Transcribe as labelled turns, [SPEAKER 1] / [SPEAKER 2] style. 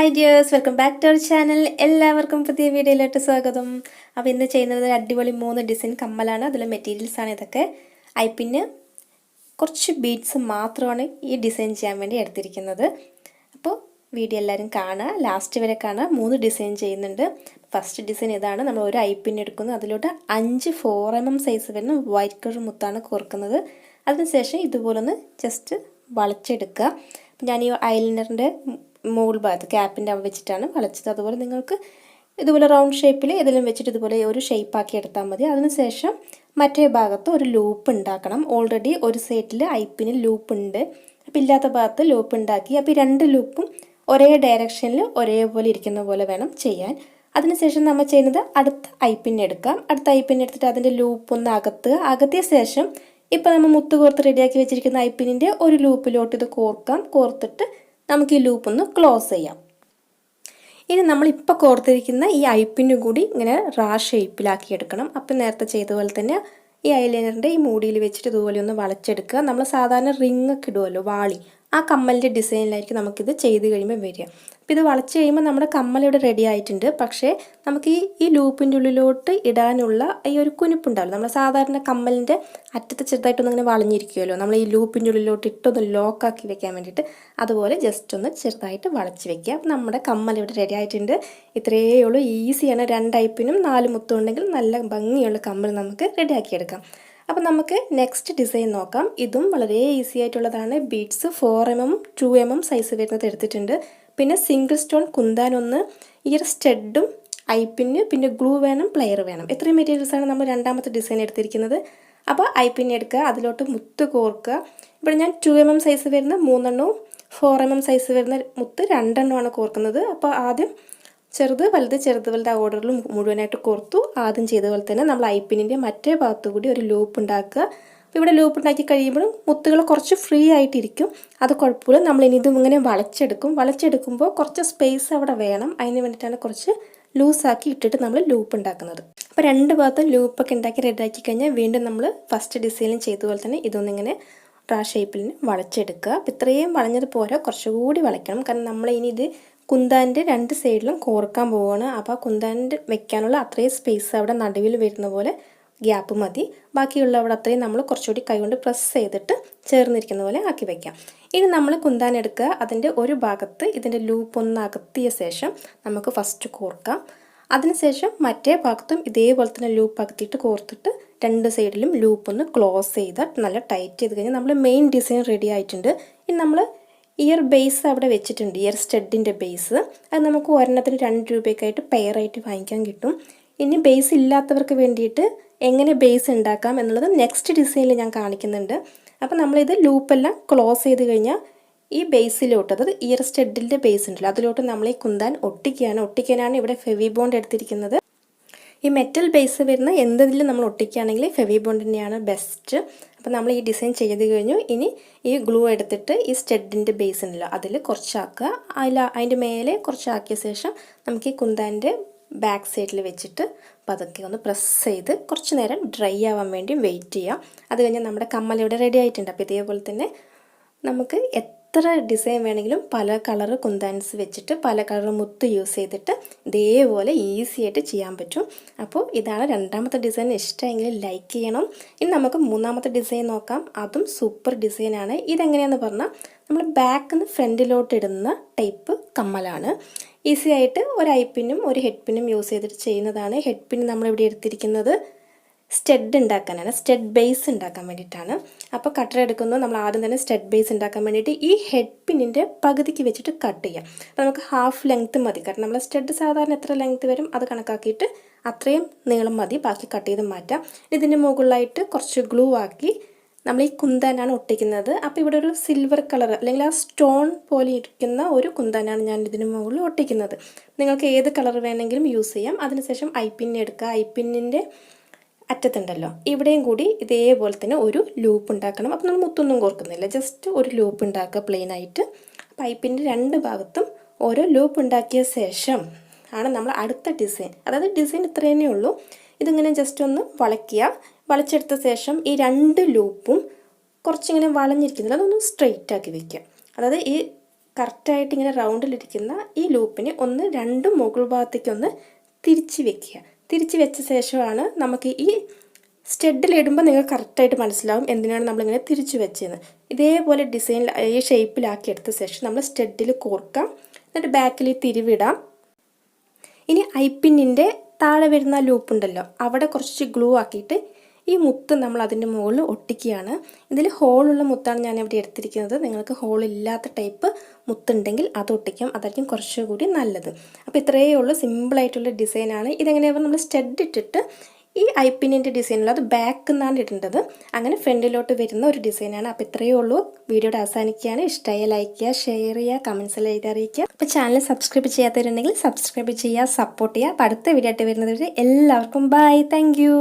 [SPEAKER 1] Hi dears, welcome back to our channel. എല്ലാവർക്കും പുതിയ വീഡിയോയിലോട്ട് സ്വാഗതം. അപ്പോൾ ഇന്ന് ചെയ്യുന്നത് അടിപൊളി 3 ഡിസൈൻ കമ്മലാണ്. അതിലെ മെറ്റീരിയൽസാണ് ഇതൊക്കെ. ഐപ്പിന് കുറച്ച് ബീഡ്സ് മാത്രമാണ് ഈ ഡിസൈൻ ചെയ്യാൻ വേണ്ടി എടുത്തിരിക്കുന്നത്. അപ്പോൾ വീഡിയോ എല്ലാവരും കാണുക, ലാസ്റ്റ് വരെ കാണുക. 3 ഡിസൈൻ ചെയ്യുന്നുണ്ട്. ഫസ്റ്റ് ഡിസൈൻ ഇതാണ്. നമ്മൾ ഒരു ഐപ്പിൻ എടുക്കുന്നു, അതിലോട്ട് 5 4mm സൈസ് വരുന്ന വൈറ്റ് കളർ മുത്താണ് കോർക്കുന്നത്. അതിനുശേഷം ഇതുപോലൊന്ന് ജസ്റ്റ് വളച്ചെടുക്കുക. ഞാൻ ഈ ഐലൈനറിൻ്റെ മുകൾ ഭാഗത്ത് ക്യാപ്പിൻ്റെ അവിടെ വെച്ചിട്ടാണ് വളച്ചത്. അതുപോലെ നിങ്ങൾക്ക് ഇതുപോലെ റൗണ്ട് ഷേപ്പിൽ ഏതെങ്കിലും വെച്ചിട്ട് ഇതുപോലെ ഒരു ഷേപ്പാക്കി എടുത്താൽ മതി. അതിനുശേഷം മറ്റേ ഭാഗത്ത് ഒരു ലൂപ്പ് ഉണ്ടാക്കണം. ഓൾറെഡി ഒരു സൈഡിൽ ഐപ്പിന് ലൂപ്പ് ഉണ്ട്, അപ്പോൾ ഇല്ലാത്ത ഭാഗത്ത് ലൂപ്പ് ഉണ്ടാക്കി. അപ്പോൾ ഈ 2 ലൂപ്പും ഒരേ ഡയറക്ഷനിൽ ഒരേപോലെ ഇരിക്കുന്ന പോലെ വേണം ചെയ്യാൻ. അതിനുശേഷം നമ്മൾ ചെയ്യുന്നത് അടുത്ത ഐപ്പിൻ എടുക്കാം. അടുത്ത ഐപ്പിൻ എടുത്തിട്ട് അതിൻ്റെ ലൂപ്പ് ഒന്ന് അകത്തിയ ശേഷം ഇപ്പോൾ നമ്മൾ മുത്ത് കോർത്ത് റെഡിയാക്കി വെച്ചിരിക്കുന്ന ഐപ്പിനിൻ്റെ ഒരു ലൂപ്പിലോട്ട് ഇത് കോർക്കാം. കോർത്തിട്ട് നമുക്ക് ഈ ലൂപ്പ് ഒന്ന് ക്ലോസ് ചെയ്യാം. ഇനി നമ്മളിപ്പോൾ കോർത്തിരിക്കുന്ന ഈ ഐപ്പിന് കൂടി ഇങ്ങനെ ഷേപ്പിലാക്കി എടുക്കണം. അപ്പം നേരത്തെ ചെയ്ത പോലെ തന്നെ ഈ ഐലൈനറിൻ്റെ ഈ മൂടിയിൽ വെച്ചിട്ട് ഇതുപോലെ ഒന്ന് വളച്ചെടുക്കുക. നമ്മൾ സാധാരണ റിങ് ഒക്കെ ഇടുമല്ലോ, വാളി, ആ കമ്മലിൻ്റെ ഡിസൈനിലായിരിക്കും നമുക്കിത് ചെയ്ത് കഴിയുമ്പോൾ വരിക. അപ്പോൾ ഇത് വളച്ച് കഴിയുമ്പോൾ നമ്മുടെ കമ്മൽ ഇവിടെ റെഡി ആയിട്ടുണ്ട്. പക്ഷേ നമുക്ക് ഈ ലൂപ്പിൻ്റെ ഉള്ളിലോട്ട് ഇടാനുള്ള ഈ ഒരു കുനിപ്പുണ്ടാവില്ല. നമ്മൾ സാധാരണ കമ്മലിൻ്റെ അറ്റത്ത് ചെറുതായിട്ടൊന്നും ഇങ്ങനെ വളഞ്ഞിരിക്കുമല്ലോ, നമ്മൾ ഈ ലൂപ്പിൻ്റെ ഉള്ളിലോട്ട് ഇട്ടൊന്ന് ലോക്കാക്കി വെക്കാൻ വേണ്ടിയിട്ട് അതുപോലെ ജസ്റ്റ് ഒന്ന് ചെറുതായിട്ട് വളച്ച് വെക്കുക. അപ്പോൾ നമ്മുടെ കമ്മൽ ഇവിടെ റെഡി ആയിട്ടുണ്ട്. ഇത്രയേ ഉള്ളൂ, ഈസിയാണ്. 2 ഐപ്പിനും 4 മുത്തും ഉണ്ടെങ്കിൽ നല്ല ഭംഗിയുള്ള കമ്മൽ നമുക്ക് റെഡിയാക്കിയെടുക്കാം. അപ്പോൾ നമുക്ക് നെക്സ്റ്റ് ഡിസൈൻ നോക്കാം. ഇതും വളരെ ഈസി ആയിട്ടുള്ളതാണ്. ബീഡ്സ് 4mm 2mm സൈസ് വരുന്നത് എടുത്തിട്ടുണ്ട്. പിന്നെ സിംഗിൾ സ്റ്റോൺ കുന്താൻ ഒന്ന്, ഈ ഒരു സ്റ്റഡും ഐപ്പിന്, പിന്നെ ഗ്ലൂ വേണം, പ്ലെയർ വേണം. ഇത്രയും മെറ്റീരിയൽസാണ് നമ്മൾ രണ്ടാമത്തെ ഡിസൈൻ എടുത്തിരിക്കുന്നത്. അപ്പോൾ ഐപ്പിൻ എടുക്കുക, അതിലോട്ട് മുത്ത് കോർക്കുക. ഇവിടെ ഞാൻ 2mm സൈസ് വരുന്ന 3 എണ്ണവും 4mm സൈസ് വരുന്ന മുത്ത് 2 എണ്ണമാണ് കോർക്കുന്നത്. അപ്പോൾ ആദ്യം ചെറുത് വലുത് ആ ഓർഡറിൽ മുഴുവനായിട്ട് കോർത്തു. ആദ്യം ചെയ്ത പോലെ തന്നെ നമ്മൾ ഐപ്പിനിൻ്റെ മറ്റേ ഭാഗത്തു കൂടി ഒരു ലൂപ്പ് ഉണ്ടാക്കുക. അപ്പോൾ ഇവിടെ ലൂപ്പ് ഉണ്ടാക്കി കഴിയുമ്പോഴും മുത്തുകൾ കുറച്ച് ഫ്രീ ആയിട്ടിരിക്കും, അത് കുഴപ്പമില്ല. നമ്മളിനി ഇതും ഇങ്ങനെ വളച്ചെടുക്കുമ്പോൾ കുറച്ച് സ്പേസ് അവിടെ വേണം. അതിന് വേണ്ടിയിട്ടാണ് കുറച്ച് ലൂസാക്കി ഇട്ടിട്ട് നമ്മൾ ലൂപ്പ് ഉണ്ടാക്കുന്നത്. അപ്പോൾ 2 ഭാഗത്തും ലൂപ്പൊക്കെ ഉണ്ടാക്കി റെഡിയാക്കി കഴിഞ്ഞാൽ വീണ്ടും നമ്മൾ ഫസ്റ്റ് ഡിസൈനും ചെയ്ത പോലെ തന്നെ ഇതൊന്നിങ്ങനെ ഷേപ്പിൽ വളച്ചെടുക്കുക. അപ്പോൾ ഇത്രയും വളഞ്ഞത് പോരാ, കുറച്ചുകൂടി വളയ്ക്കണം. കാരണം നമ്മളിനി ഇത് കുന്താൻ്റെ 2 സൈഡിലും കോർക്കാൻ പോവുകയാണ്. അപ്പോൾ കുന്താൻ്റെ വെക്കാനുള്ള അത്രയും സ്പേസ് അവിടെ നടുവിൽ വരുന്ന പോലെ ഗ്യാപ്പ് മതി. ബാക്കിയുള്ള അവിടെ അത്രയും നമ്മൾ കുറച്ചുകൂടി കൈകൊണ്ട് പ്രസ് ചെയ്തിട്ട് ചേർന്നിരിക്കുന്ന പോലെ ആക്കി വയ്ക്കാം. ഇനി നമ്മൾ കുന്താൻ എടുക്കുക. അതിൻ്റെ ഒരു ഭാഗത്ത് ഇതിൻ്റെ ലൂപ്പ് ഒന്ന് അകത്തിയ ശേഷം നമുക്ക് ഫസ്റ്റ് കോർക്കാം. അതിനുശേഷം മറ്റേ ഭാഗത്തും ഇതേപോലെ തന്നെ ലൂപ്പ് അകത്തിയിട്ട് കോർത്തിട്ട് 2 സൈഡിലും ലൂപ്പ് ഒന്ന് ക്ലോസ് ചെയ്ത് നല്ല ടൈറ്റ് ചെയ്ത് കഴിഞ്ഞാൽ നമ്മൾ മെയിൻ ഡിസൈൻ റെഡി ആയിട്ടുണ്ട്. ഇനി നമ്മൾ ഇയർ ബേസ് അവിടെ വെച്ചിട്ടുണ്ട്, ഇയർ സ്റ്റഡിൻ്റെ ബേസ്. അത് നമുക്ക് ഒരെണ്ണത്തിന് 2 രൂപയ്ക്കായിട്ട് പെയറായിട്ട് വാങ്ങിക്കാൻ കിട്ടും. ഇനി ബേസ് ഇല്ലാത്തവർക്ക് വേണ്ടിയിട്ട് എങ്ങനെ ബേസ് ഉണ്ടാക്കാം എന്നുള്ളത് നെക്സ്റ്റ് ഡിസൈനിൽ ഞാൻ കാണിക്കുന്നുണ്ട്. അപ്പോൾ നമ്മളിത് ലൂപ്പെല്ലാം ക്ലോസ് ചെയ്ത് കഴിഞ്ഞാൽ ഈ ബേസിലോട്ട്, അതായത് ഇയർ സ്റ്റഡിൻ്റെ ബേസ് ഉണ്ടല്ലോ, അതിലോട്ട് നമ്മൾ ഈ കുന്താൻ ഒട്ടിക്കാനാണ് ഇവിടെ ഫെവി ബോണ്ട് എടുത്തിരിക്കുന്നത്. ഈ മെറ്റൽ ബേസ് വരുന്ന എന്തെങ്കിലും നമ്മൾ ഒട്ടിക്കുകയാണെങ്കിൽ ഫെവി ബോണ്ട് തന്നെയാണ് ബെസ്റ്റ്. അപ്പോൾ നമ്മൾ ഈ ഡിസൈൻ ചെയ്ത് കഴിഞ്ഞു. ഇനി ഈ ഗ്ലൂ എടുത്തിട്ട് ഈ സ്റ്റഡിൻ്റെ ബേസ് ഉണ്ടല്ലോ അതിൽ കുറച്ചാക്കുക. അതിൻ്റെ മേലെ കുറച്ചാക്കിയ ശേഷം നമുക്ക് ഈ കുന്താൻ്റെ ബാക്ക് സൈഡിൽ വെച്ചിട്ട് പതുക്കെ ഒന്ന് പ്രസ് ചെയ്ത് കുറച്ച് നേരം ഡ്രൈ ആവാൻ വേണ്ടി വെയിറ്റ് ചെയ്യാം. അത് കഴിഞ്ഞാൽ നമ്മുടെ കമ്മൽ ഇവിടെ റെഡി ആയിട്ടുണ്ട്. അപ്പോൾ ഇതേപോലെ തന്നെ നമുക്ക് എത്ര ഡിസൈൻ വേണമെങ്കിലും പല കളർ കുന്താൻസ് വെച്ചിട്ട് പല കളർ മുത്ത് യൂസ് ചെയ്തിട്ട് ഇതേപോലെ ഈസി ആയിട്ട് ചെയ്യാൻ പറ്റും. അപ്പോൾ ഇതാണ് രണ്ടാമത്തെ ഡിസൈൻ. ഇഷ്ടമെങ്കിൽ ലൈക്ക് ചെയ്യണം. ഇനി നമുക്ക് മൂന്നാമത്തെ ഡിസൈൻ നോക്കാം. അതും സൂപ്പർ ഡിസൈനാണ്. ഇതെങ്ങനെയാണെന്ന് പറഞ്ഞാൽ നമ്മൾ ബാക്കിൽ നിന്ന് ഫ്രണ്ടിലോട്ട് ഇടുന്ന ടൈപ്പ് കമ്മലാണ്. ഈസി ആയിട്ട് ഒരു ഐപ്പിനും ഒരു ഹെഡ് പിന്നും യൂസ് ചെയ്തിട്ട് ചെയ്യുന്നതാണ്. ഹെഡ് പിൻ നമ്മളിവിടെ എടുത്തിരിക്കുന്നത് സ്റ്റഡ് ഉണ്ടാക്കാനാണ്, സ്റ്റഡ് ബേസ് ഉണ്ടാക്കാൻ വേണ്ടിയിട്ടാണ്. അപ്പോൾ കട്ടർ എടുക്കുന്നത് നമ്മൾ ആദ്യം തന്നെ സ്റ്റഡ് ബേസ് ഉണ്ടാക്കാൻ വേണ്ടിയിട്ട് ഈ ഹെഡ് പിന്നിൻ്റെ പകുതിക്ക് വെച്ചിട്ട് കട്ട് ചെയ്യാം. അപ്പോൾ നമുക്ക് ഹാഫ് ലെങ്ത്ത് മതി. കാരണം നമ്മൾ സ്റ്റഡ് സാധാരണ എത്ര ലെങ്ത്ത് വരും അത് കണക്കാക്കിയിട്ട് അത്രയും നീളം മതി, ബാക്കി കട്ട് ചെയ്ത് മാറ്റാം. ഇതിൻ്റെ മുകളിലായിട്ട് കുറച്ച് ഗ്ലൂ ആക്കി നമ്മൾ ഈ കുന്താനാണ് ഒട്ടിക്കുന്നത്. അപ്പോൾ ഇവിടെ ഒരു സിൽവർ കളർ അല്ലെങ്കിൽ ആ സ്റ്റോൺ പോലെ ഇരിക്കുന്ന ഒരു കുന്താനാണ് ഞാൻ ഇതിന് മുകളിൽ ഒട്ടിക്കുന്നത്. നിങ്ങൾക്ക് ഏത് കളർ വേണമെങ്കിലും യൂസ് ചെയ്യാം. അതിനുശേഷം ഐപ്പിന്നെ എടുക്കുക. ഐപ്പിന്നിൻ്റെ അറ്റത്തുണ്ടല്ലോ ഇവിടെയും കൂടി ഇതേപോലെ തന്നെ ഒരു ലൂപ്പ് ഉണ്ടാക്കണം. അപ്പോൾ നമ്മൾ മുത്തൊന്നും കോർക്കുന്നില്ല, ജസ്റ്റ് ഒരു ലൂപ്പ് ഉണ്ടാക്കുക പ്ലെയിൻ ആയിട്ട്. പൈപ്പിൻ്റെ 2 ഭാഗത്തും ഓരോ ലൂപ്പ് ഉണ്ടാക്കിയ ശേഷം ആണ് നമ്മൾ അടുത്ത ഡിസൈൻ, അതായത് ഡിസൈൻ ഇത്ര തന്നെ ഉള്ളൂ. ഇതിങ്ങനെ ജസ്റ്റ് ഒന്ന് വളച്ചെടുത്ത ശേഷം ഈ 2 ലൂപ്പും കുറച്ചിങ്ങനെ വളഞ്ഞിരിക്കുന്നില്ല, അതൊന്ന് സ്ട്രെയിറ്റ് ആക്കി വയ്ക്കുക. അതായത് ഈ കറക്റ്റായിട്ട് ഇങ്ങനെ റൗണ്ടിലിരിക്കുന്ന ഈ ലൂപ്പിനെ ഒന്ന് രണ്ടും മുകൾ ഭാഗത്തേക്കൊന്ന് തിരിച്ച് വെക്കുക. തിരിച്ച് വെച്ച ശേഷമാണ് നമുക്ക് ഈ സ്റ്റഡിലിടുമ്പോൾ നിങ്ങൾക്ക് കറക്റ്റായിട്ട് മനസ്സിലാവും എന്തിനാണ് നമ്മളിങ്ങനെ തിരിച്ച് വെച്ചതെന്ന്. ഇതേപോലെ ഡിസൈനിൽ ഈ ഷേപ്പിലാക്കി എടുത്ത ശേഷം നമ്മൾ സ്റ്റഡിൽ കോർക്കാം. എന്നിട്ട് ബാക്കിൽ തിരിവിടാം. ഇനി ഐപ്പിന്നിൻ്റെ താഴെ വരുന്ന ലൂപ്പുണ്ടല്ലോ, അവിടെ കുറച്ച് ഗ്ലൂ ആക്കിയിട്ട് ഈ മുത്ത് നമ്മൾ അതിൻ്റെ മുകളിൽ ഒട്ടിക്കുകയാണ്. ഇതിൽ ഹോളുള്ള മുത്താണ് ഞാൻ ഇവിടെ എടുത്തിരിക്കുന്നത്. നിങ്ങൾക്ക് ഹോളില്ലാത്ത ടൈപ്പ് മുത്തുണ്ടെങ്കിൽ അത് ഒട്ടിക്കാം, അതായിരിക്കും കുറച്ചുകൂടി നല്ലത്. അപ്പോൾ ഇത്രയേ ഉള്ളൂ, സിമ്പിളായിട്ടുള്ള ഡിസൈനാണ്. ഇതെങ്ങനെയാണ് നമ്മൾ സ്റ്റഡ് ഇട്ടിട്ട് ഈ ഐപ്പിന്നിൻ്റെ ഡിസൈനുള്ള അത് ബാക്ക് നിന്നാണ് ഇടേണ്ടത്, അങ്ങനെ ഫ്രണ്ടിലോട്ട് വരുന്ന ഒരു ഡിസൈനാണ്. അപ്പോൾ ഇത്രയേ ഉള്ളൂ. വീഡിയോയുടെ അവസാനിക്കുകയാണ്. ഇഷ്ടമായ ലൈക്ക് ചെയ്യുക, ഷെയർ ചെയ്യുക, കമൻസിൽ എഴുതി അറിയിക്കുക. അപ്പോൾ ചാനൽ സബ്സ്ക്രൈബ് ചെയ്യാത്തവരുണ്ടെങ്കിൽ സബ്സ്ക്രൈബ് ചെയ്യുക, സപ്പോർട്ട് ചെയ്യുക. അപ്പോൾ അടുത്ത വീഡിയോ ആയിട്ട് വരുന്നത് എല്ലാവർക്കും ബൈ, താങ്ക് യു.